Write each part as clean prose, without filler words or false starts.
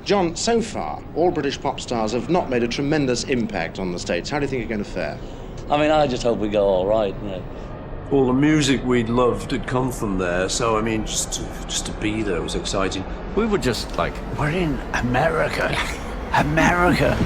John, so far, all British pop stars have not made a tremendous impact on the States. How do you think you're going to fare? I mean, I just hope we go all right, you know. All the music we'd loved had come from there, so I mean, just to be there was exciting. We were just like, we're in America. America.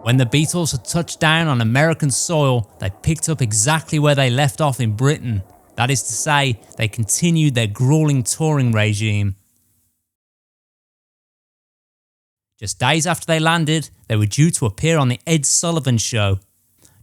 When the Beatles had touched down on American soil, they picked up exactly where they left off in Britain. That is to say, they continued their grueling touring regime. Just days after they landed, they were due to appear on the Ed Sullivan Show.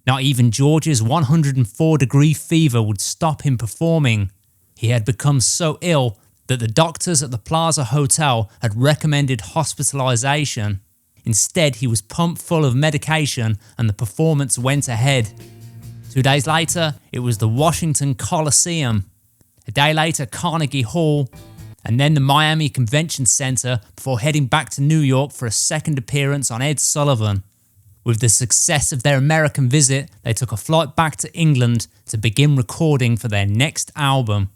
Not even George's 104-degree fever would stop him performing. He had become so ill that the doctors at the Plaza Hotel had recommended hospitalisation. Instead, he was pumped full of medication and the performance went ahead. 2 days later, it was the Washington Coliseum. A day later, Carnegie Hall, and then the Miami Convention Center before heading back to New York for a second appearance on Ed Sullivan. With the success of their American visit, they took a flight back to England to begin recording for their next album.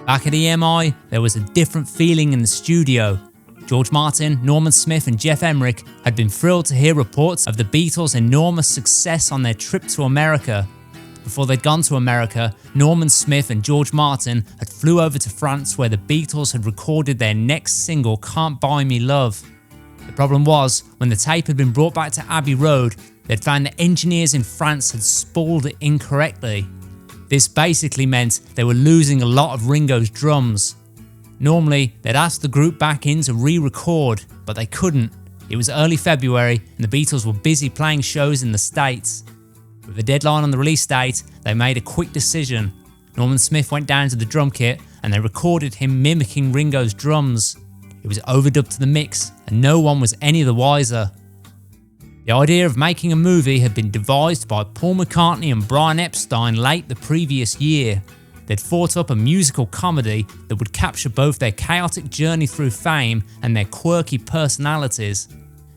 Back at EMI, there was a different feeling in the studio. George Martin, Norman Smith and Geoff Emerick had been thrilled to hear reports of the Beatles' enormous success on their trip to America. Before they'd gone to America, Norman Smith and George Martin had flew over to France where the Beatles had recorded their next single, Can't Buy Me Love. The problem was, when the tape had been brought back to Abbey Road, they'd found that engineers in France had spooled it incorrectly. This basically meant they were losing a lot of Ringo's drums. Normally, they'd asked the group back in to re-record, but they couldn't. It was early February and the Beatles were busy playing shows in the States. With a deadline on the release date, they made a quick decision. Norman Smith went down to the drum kit and they recorded him mimicking Ringo's drums. It was overdubbed to the mix and no one was any the wiser. The idea of making a movie had been devised by Paul McCartney and Brian Epstein late the previous year. They'd thought up a musical comedy that would capture both their chaotic journey through fame and their quirky personalities.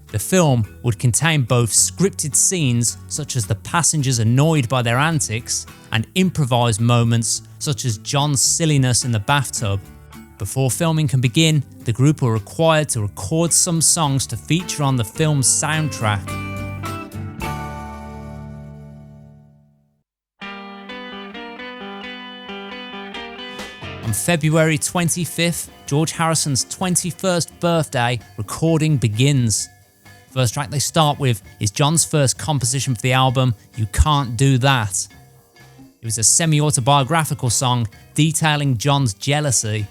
The film would contain both scripted scenes such as the passengers annoyed by their antics and improvised moments such as John's silliness in the bathtub. Before filming can begin, the group were required to record some songs to feature on the film's soundtrack. On February 25th, George Harrison's 21st birthday, recording begins. The first track they start with is John's first composition for the album, You Can't Do That. It was a semi-autobiographical song detailing John's jealousy.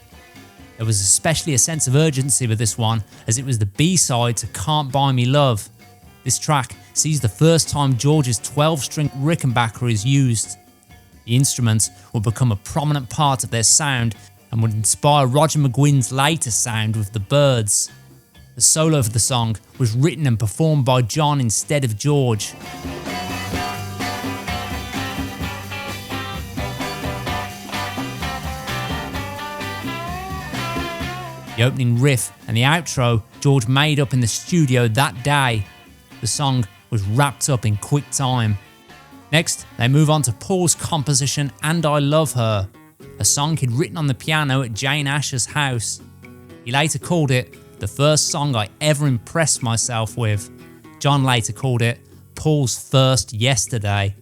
There was especially a sense of urgency with this one, as it was the B-side to Can't Buy Me Love. This track sees the first time George's 12-string Rickenbacker is used. The instrument would become a prominent part of their sound and would inspire Roger McGuinn's later sound with the Byrds. The solo for the song was written and performed by John instead of George. The opening riff and the outro George made up in the studio that day. The song was wrapped up in quick time. Next, they move on to Paul's composition And I Love Her, a song he'd written on the piano at Jane Asher's house. He later called it the first song I ever impressed myself with. John later called it Paul's first yesterday.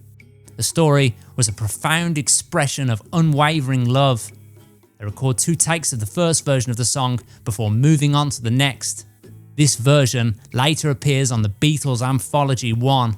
The story was a profound expression of unwavering love. They record 2 takes of the first version of the song before moving on to the next. This version later appears on the Beatles Anthology 1.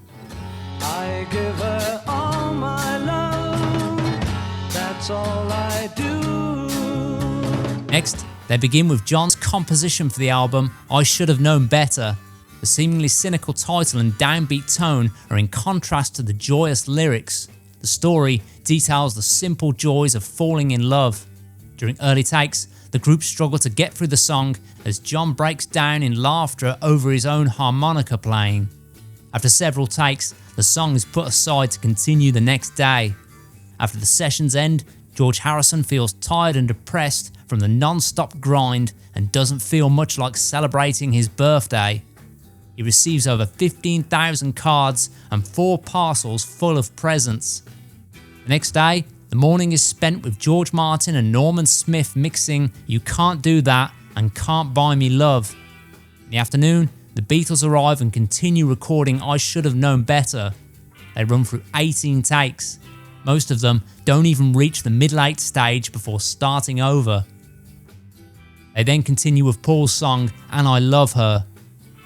I give her all my love, that's all I do. Next, they begin with John's composition for the album, I Should Have Known Better. The seemingly cynical title and downbeat tone are in contrast to the joyous lyrics. The story details the simple joys of falling in love. During early takes, the group struggle to get through the song as John breaks down in laughter over his own harmonica playing. After several takes, the song is put aside to continue the next day. After the session's end, George Harrison feels tired and depressed from the non-stop grind and doesn't feel much like celebrating his birthday. He receives over 15,000 cards and 4 parcels full of presents. The next day, the morning is spent with George Martin and Norman Smith mixing You Can't Do That and Can't Buy Me Love. In the afternoon, the Beatles arrive and continue recording I Should Have Known Better. They run through 18 takes. Most of them don't even reach the middle-eight stage before starting over. They then continue with Paul's song And I Love Her.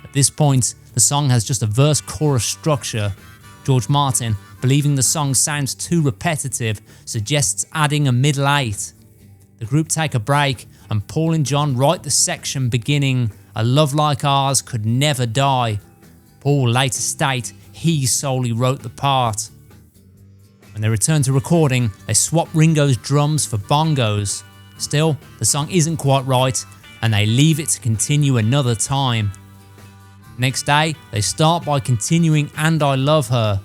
At this point, the song has just a verse-chorus structure. George Martin, believing the song sounds too repetitive, suggests adding a middle-eight. The group take a break and Paul and John write the section beginning A Love Like Ours Could Never Die. Paul later state he solely wrote the part. When they return to recording, they swap Ringo's drums for bongos. Still, the song isn't quite right and they leave it to continue another time. Next day, they start by continuing And I Love Her.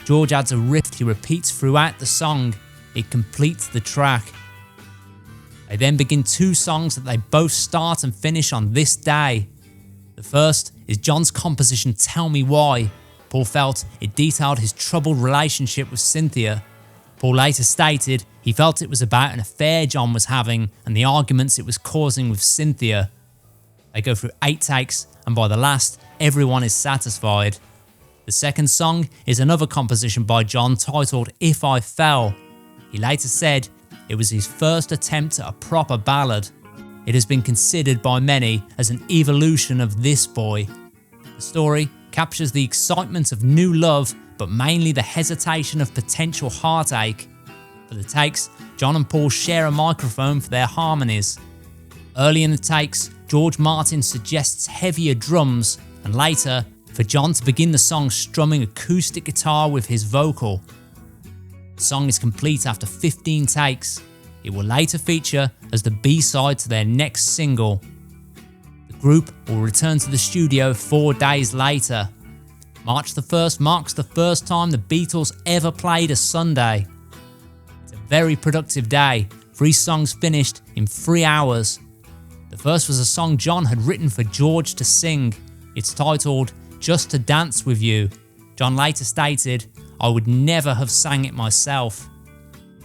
George adds a riff he repeats throughout the song. It completes the track. They then begin 2 songs that they both start and finish on this day. The first is John's composition Tell Me Why. Paul felt it detailed his troubled relationship with Cynthia. Paul later stated he felt it was about an affair John was having and the arguments it was causing with Cynthia. They go through 8 takes and by the last, everyone is satisfied. The second song is another composition by John titled If I Fell. He later said it was his first attempt at a proper ballad. It has been considered by many as an evolution of This Boy. The story captures the excitement of new love, but mainly the hesitation of potential heartache. For the takes, John and Paul share a microphone for their harmonies. Early in the takes, George Martin suggests heavier drums, and later, for John to begin the song strumming acoustic guitar with his vocal. The song is complete after 15 takes. It will later feature as the B-side to their next single. The group will return to the studio 4 days later. March the 1st marks the first time the Beatles ever played a Sunday. It's a very productive day, 3 songs finished in 3 hours. The first was a song John had written for George to sing. It's titled Just to Dance With You. John later stated, I would never have sang it myself.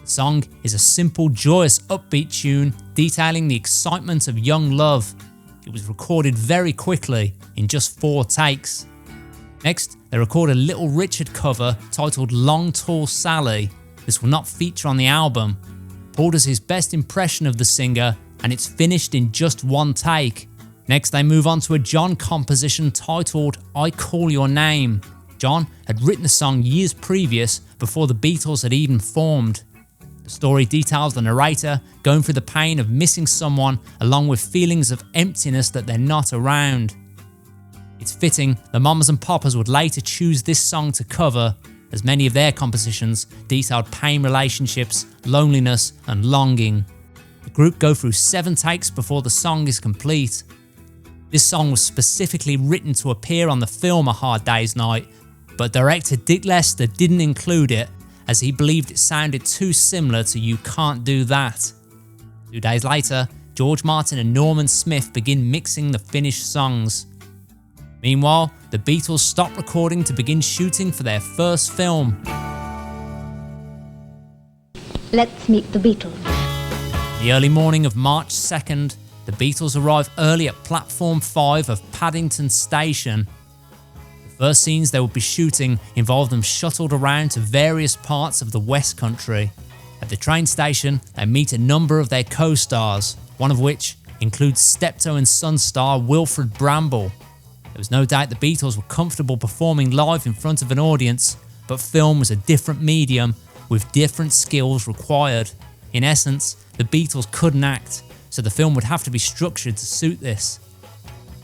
The song is a simple, joyous, upbeat tune detailing the excitement of young love. It was recorded very quickly in just 4 takes. Next, they record a Little Richard cover titled Long Tall Sally. This will not feature on the album. Paul does his best impression of the singer and it's finished in just 1 take. Next, they move on to a John composition titled I Call Your Name. John had written the song years previous before the Beatles had even formed. The story details the narrator going through the pain of missing someone along with feelings of emptiness that they're not around. It's fitting the Mamas and Papas would later choose this song to cover, as many of their compositions detailed pain relationships, loneliness and longing. The group go through 7 takes before the song is complete. This song was specifically written to appear on the film A Hard Day's Night, but director Dick Lester didn't include it as he believed it sounded too similar to You Can't Do That. 2 days later, George Martin and Norman Smith begin mixing the finished songs. Meanwhile, the Beatles stop recording to begin shooting for their first film. Let's meet the Beatles. The early morning of March 2nd, the Beatles arrive early at platform 5 of Paddington Station. The first scenes they will be shooting involve them shuttled around to various parts of the West Country. At the train station, they meet a number of their co-stars, one of which includes Steptoe and Son star Wilfred Bramble. There was no doubt the Beatles were comfortable performing live in front of an audience, but film was a different medium with different skills required. In essence, the Beatles couldn't act, so the film would have to be structured to suit this.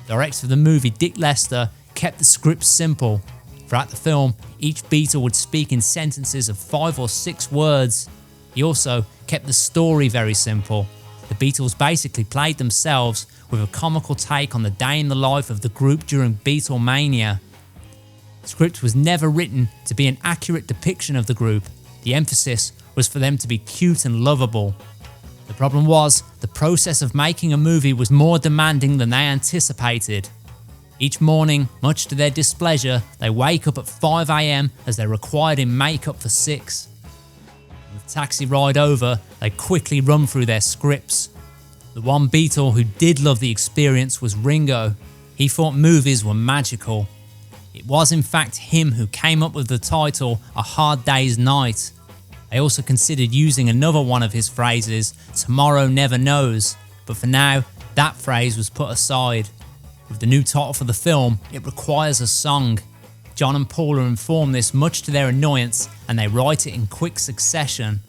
Director of the movie Dick Lester kept the script simple. Throughout the film, each Beatle would speak in sentences of 5 or 6 words. He also kept the story very simple. The Beatles basically played themselves with a comical take on the day in the life of the group during Beatlemania. The script was never written to be an accurate depiction of the group. The emphasis was for them to be cute and lovable. The problem was, the process of making a movie was more demanding than they anticipated. Each morning, much to their displeasure, they wake up at 5 AM as they're required in makeup for 6. On the taxi ride over, they quickly run through their scripts. The one Beatle who did love the experience was Ringo. He thought movies were magical. It was in fact him who came up with the title A Hard Day's Night. They also considered using another one of his phrases, Tomorrow Never Knows, but for now, that phrase was put aside. With the new title for the film, it requires a song. John and Paul are informed this much to their annoyance, and they write it in quick succession.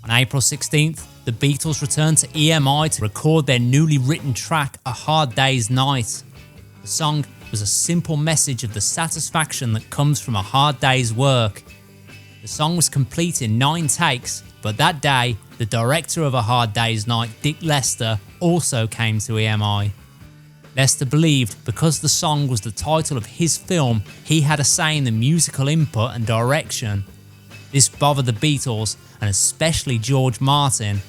On April 16th, the Beatles returned to EMI to record their newly written track, A Hard Day's Night. The song was a simple message of the satisfaction that comes from a hard day's work. The song was complete in 9 takes, but that day, the director of A Hard Day's Night, Dick Lester, also came to EMI. Lester believed because the song was the title of his film, he had a say in the musical input and direction. This bothered the Beatles, and especially George Martin.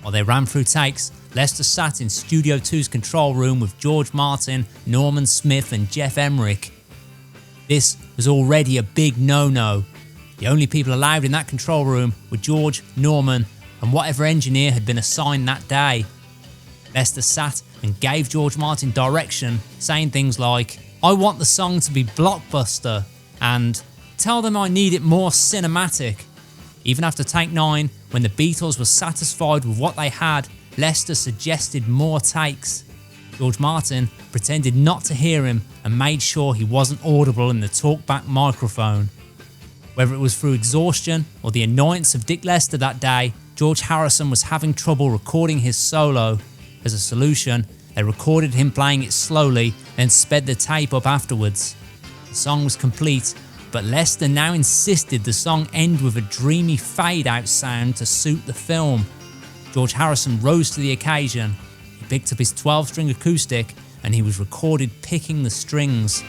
While they ran through takes, Lester sat in Studio 2's control room with George Martin, Norman Smith and Jeff Emerick. This was already a big no-no. The only people allowed in that control room were George, Norman and whatever engineer had been assigned that day. Lester sat and gave George Martin direction, saying things like, I want the song to be blockbuster, and tell them I need it more cinematic. Even after take 9, when the Beatles were satisfied with what they had, Lester suggested more takes. George Martin pretended not to hear him and made sure he wasn't audible in the talkback microphone. Whether it was through exhaustion or the annoyance of Dick Lester that day, George Harrison was having trouble recording his solo. As a solution, they recorded him playing it slowly, then sped the tape up afterwards. The song was complete, but Lester now insisted the song end with a dreamy fade-out sound to suit the film. George Harrison rose to the occasion. He picked up his 12-string acoustic and he was recorded picking the strings.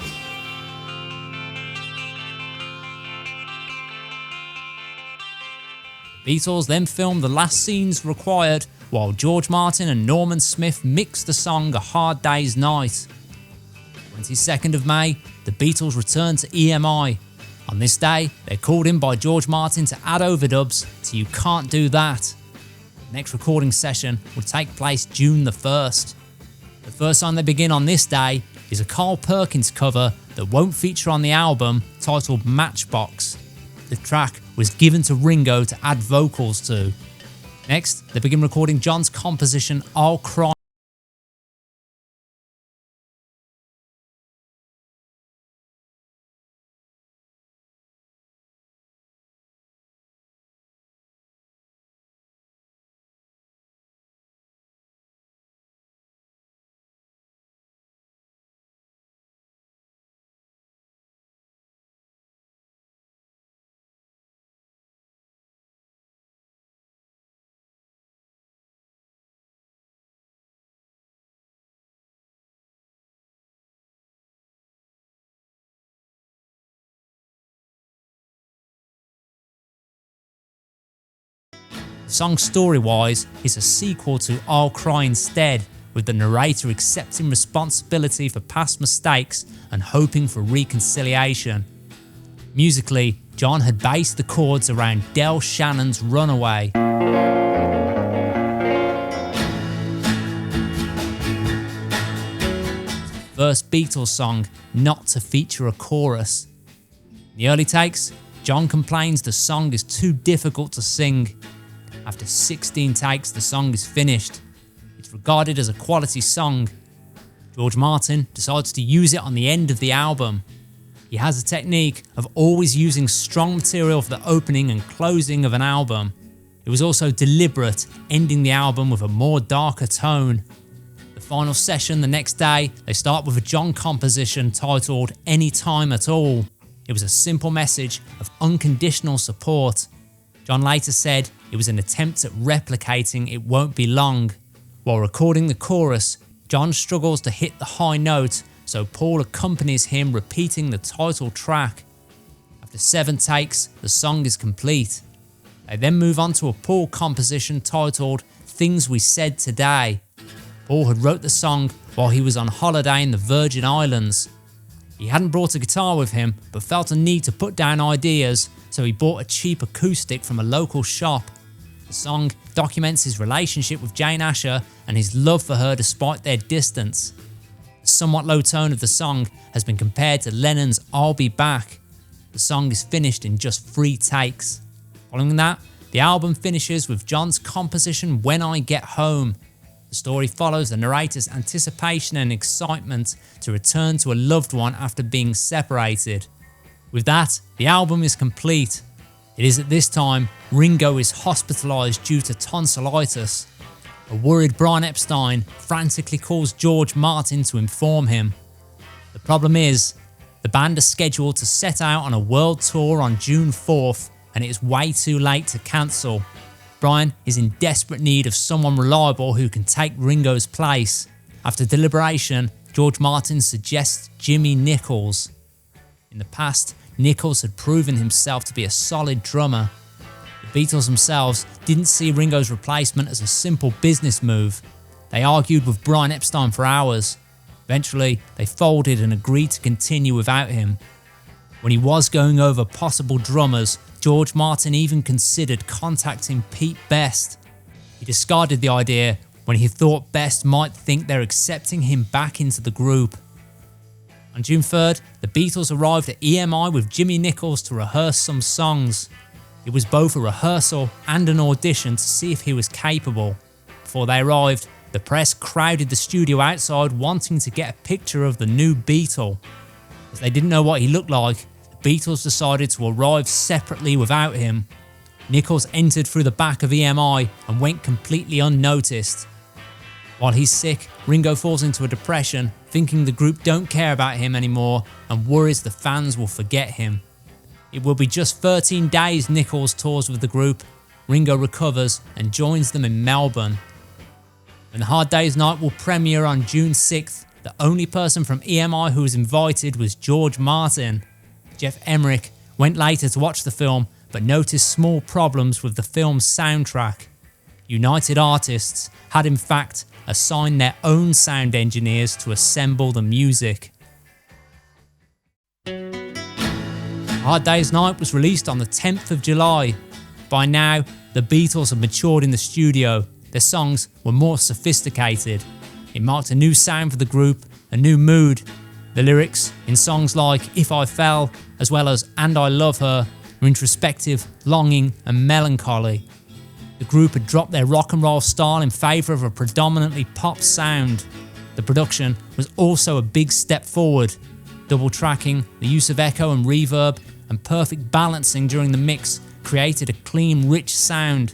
The Beatles then filmed the last scenes required while George Martin and Norman Smith mixed the song A Hard Day's Night. 22nd of May, the Beatles returned to EMI. On this day, they're called in by George Martin to add overdubs to You Can't Do That. The next recording session will take place June the 1st. The first song they begin on this day is a Carl Perkins cover that won't feature on the album, titled Matchbox. The track was given to Ringo to add vocals to. Next, they begin recording John's composition I'll Cry. The song story-wise is a sequel to I'll Cry Instead, with the narrator accepting responsibility for past mistakes and hoping for reconciliation. Musically, John had based the chords around Del Shannon's Runaway. First Beatles song not to feature a chorus. In the early takes, John complains the song is too difficult to sing. After 16 takes, the song is finished. It's regarded as a quality song. George Martin decides to use it on the end of the album. He has a technique of always using strong material for the opening and closing of an album. It was also deliberate, ending the album with a more darker tone. The final session the next day, they start with a John composition titled Any Time at All. It was a simple message of unconditional support. John later said it was an attempt at replicating It Won't Be Long. While recording the chorus, John struggles to hit the high note, so Paul accompanies him repeating the title track. After 7 takes, the song is complete. They then move on to a Paul composition titled Things We Said Today. Paul had wrote the song while he was on holiday in the Virgin Islands. He hadn't brought a guitar with him, but felt a need to put down ideas, so he bought a cheap acoustic from a local shop. The song documents his relationship with Jane Asher and his love for her despite their distance. The somewhat low tone of the song has been compared to Lennon's I'll Be Back. The song is finished in just 3 takes. Following that, the album finishes with John's composition When I Get Home. The story follows the narrator's anticipation and excitement to return to a loved one after being separated. With that, the album is complete. It is at this time Ringo is hospitalised due to tonsillitis. A worried Brian Epstein frantically calls George Martin to inform him. The problem is, the band are scheduled to set out on a world tour on June 4th, and it is way too late to cancel. Brian is in desperate need of someone reliable who can take Ringo's place. After deliberation, George Martin suggests Jimmy Nichols. In the past, Nichols had proven himself to be a solid drummer. The Beatles themselves didn't see Ringo's replacement as a simple business move. They argued with Brian Epstein for hours. Eventually, they folded and agreed to continue without him. When he was going over possible drummers, George Martin even considered contacting Pete Best. He discarded the idea when he thought Best might think they're accepting him back into the group. On June 3rd, the Beatles arrived at EMI with Jimmy Nichols to rehearse some songs. It was both a rehearsal and an audition to see if he was capable. Before they arrived, the press crowded the studio outside wanting to get a picture of the new Beatle. As they didn't know what he looked like, the Beatles decided to arrive separately without him. Nichols entered through the back of EMI and went completely unnoticed. While he's sick, Ringo falls into a depression, thinking the group don't care about him anymore and worries the fans will forget him. It will be just 13 days Nichols tours with the group. Ringo recovers and joins them in Melbourne. When the Hard Day's Night will premiere on June 6th, the only person from EMI who was invited was George Martin. Jeff Emerick went later to watch the film but noticed small problems with the film's soundtrack. United Artists had in fact assigned their own sound engineers to assemble the music. Hard Day's Night was released on the 10th of July. By now, the Beatles had matured in the studio. Their songs were more sophisticated. It marked a new sound for the group, a new mood. The lyrics in songs like If I Fell, as well as And I Love Her, were introspective, longing and melancholy. The group had dropped their rock and roll style in favour of a predominantly pop sound. The production was also a big step forward. Double tracking, the use of echo and reverb, and perfect balancing during the mix created a clean, rich sound.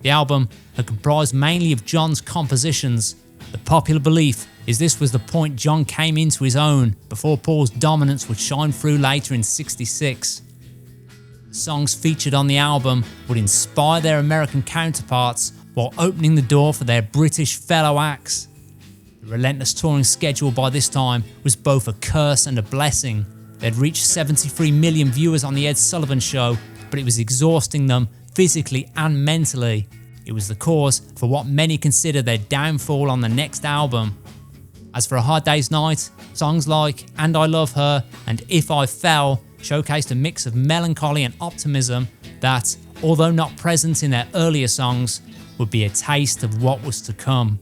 The album had comprised mainly of John's compositions. The popular belief is this was the point John came into his own before Paul's dominance would shine through later in '66. The songs featured on the album would inspire their American counterparts while opening the door for their British fellow acts. The relentless touring schedule by this time was both a curse and a blessing. They'd reached 73 million viewers on The Ed Sullivan Show, but it was exhausting them physically and mentally. It was the cause for what many consider their downfall on the next album. As for A Hard Day's Night, songs like And I Love Her and If I Fell showcased a mix of melancholy and optimism that, although not present in their earlier songs, would be a taste of what was to come.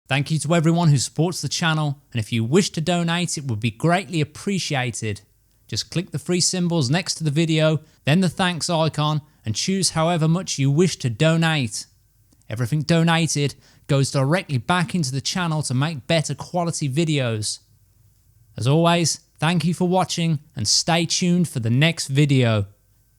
Thank you to everyone who supports the channel, and if you wish to donate, it would be greatly appreciated. Just click the 3 symbols next to the video, then the thanks icon, and choose however much you wish to donate. Everything donated goes directly back into the channel to make better quality videos. As always, thank you for watching and stay tuned for the next video.